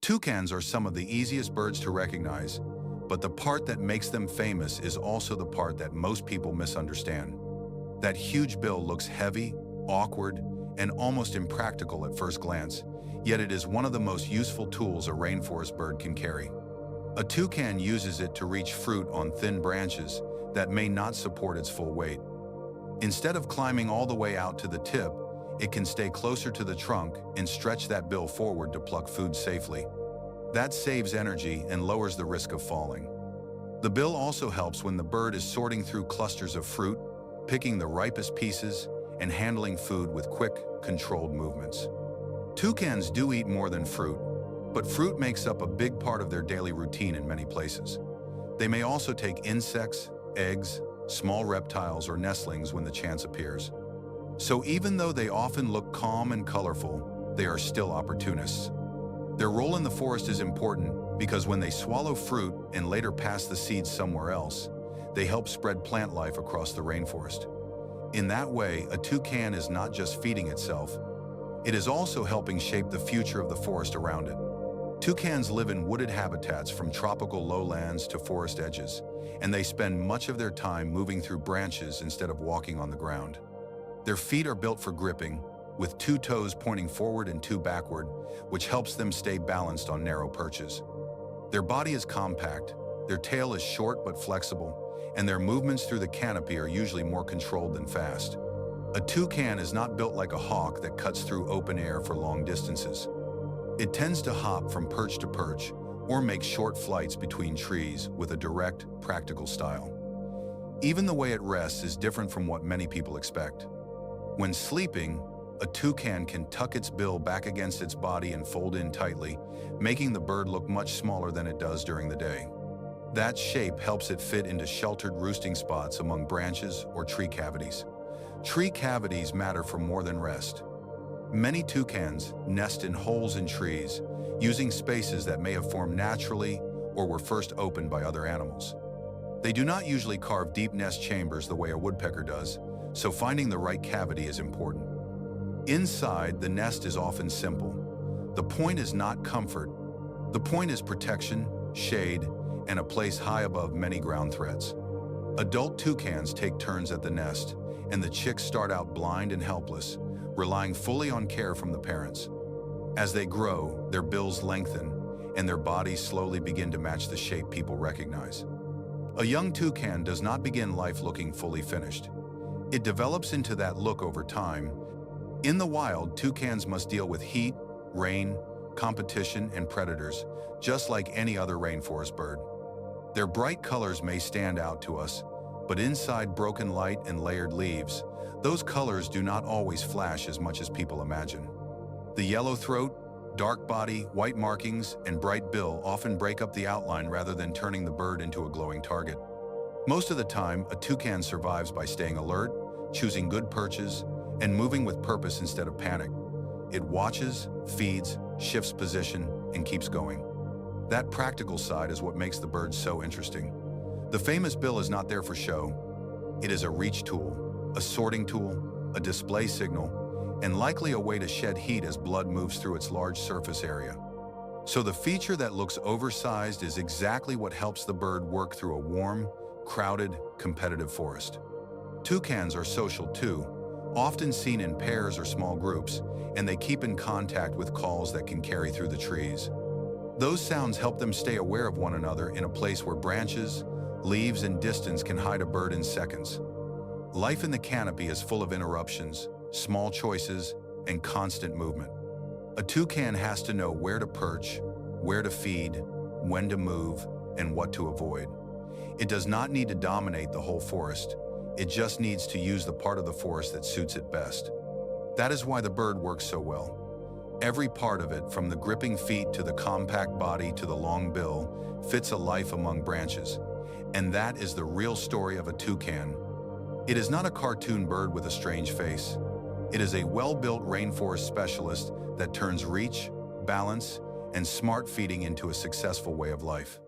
Toucans are some of the easiest birds to recognize, but the part that makes them famous is also the part that most people misunderstand. That huge bill looks heavy, awkward, and almost impractical at first glance, yet it is one of the most useful tools a rainforest bird can carry. A toucan uses it to reach fruit on thin branches that may not support its full weight. Instead of climbing all the way out to the tip, it can stay closer to the trunk and stretch that bill forward to pluck food safely. That saves energy and lowers the risk of falling. The bill also helps when the bird is sorting through clusters of fruit, picking the ripest pieces, and handling food with quick, controlled movements. Toucans do eat more than fruit, but fruit makes up a big part of their daily routine in many places. They may also take insects, eggs, small reptiles, or nestlings when the chance appears. So even though they often look calm and colorful, they are still opportunists. Their role in the forest is important because when they swallow fruit and later pass the seeds somewhere else, they help spread plant life across the rainforest. In that way, a toucan is not just feeding itself, it is also helping shape the future of the forest around it. Toucans live in wooded habitats from tropical lowlands to forest edges, and they spend much of their time moving through branches instead of walking on the ground. Their feet are built for gripping, with 2 toes pointing forward and 2 backward, which helps them stay balanced on narrow perches. Their body is compact, their tail is short but flexible, and their movements through the canopy are usually more controlled than fast. A toucan is not built like a hawk that cuts through open air for long distances. It tends to hop from perch to perch or make short flights between trees with a direct, practical style. Even the way it rests is different from what many people expect. When sleeping, a toucan can tuck its bill back against its body and fold in tightly, making the bird look much smaller than it does during the day. That shape helps it fit into sheltered roosting spots among branches or tree cavities. Tree cavities matter for more than rest. Many toucans nest in holes in trees, using spaces that may have formed naturally or were first opened by other animals. They do not usually carve deep nest chambers the way a woodpecker does, so finding the right cavity is important. Inside, the nest is often simple. The point is not comfort. The point is protection, shade, and a place high above many ground threats. Adult toucans take turns at the nest, and the chicks start out blind and helpless, relying fully on care from the parents. As they grow, their bills lengthen, and their bodies slowly begin to match the shape people recognize. A young toucan does not begin life looking fully finished. It develops into that look over time. In the wild, toucans must deal with heat, rain, competition, and predators, just like any other rainforest bird. Their bright colors may stand out to us, but inside broken light and layered leaves, those colors do not always flash as much as people imagine. The yellow throat, dark body, white markings, and bright bill often break up the outline rather than turning the bird into a glowing target. Most of the time, a toucan survives by staying alert, choosing good perches, and moving with purpose instead of panic. It watches, feeds, shifts position, and keeps going. That practical side is what makes the bird so interesting. The famous bill is not there for show. It is a reach tool, a sorting tool, a display signal, and likely a way to shed heat as blood moves through its large surface area. So the feature that looks oversized is exactly what helps the bird work through a warm, crowded, competitive forest. Toucans are social too, often seen in pairs or small groups, and they keep in contact with calls that can carry through the trees. Those sounds help them stay aware of one another in a place where branches, leaves, and distance can hide a bird in seconds. Life in the canopy is full of interruptions, small choices, and constant movement. A toucan has to know where to perch, where to feed, when to move, and what to avoid. It does not need to dominate the whole forest. It just needs to use the part of the forest that suits it best. That is why the bird works so well. Every part of it, from the gripping feet to the compact body to the long bill, fits a life among branches. And that is the real story of a toucan. It is not a cartoon bird with a strange face. It is a well-built rainforest specialist that turns reach, balance, and smart feeding into a successful way of life.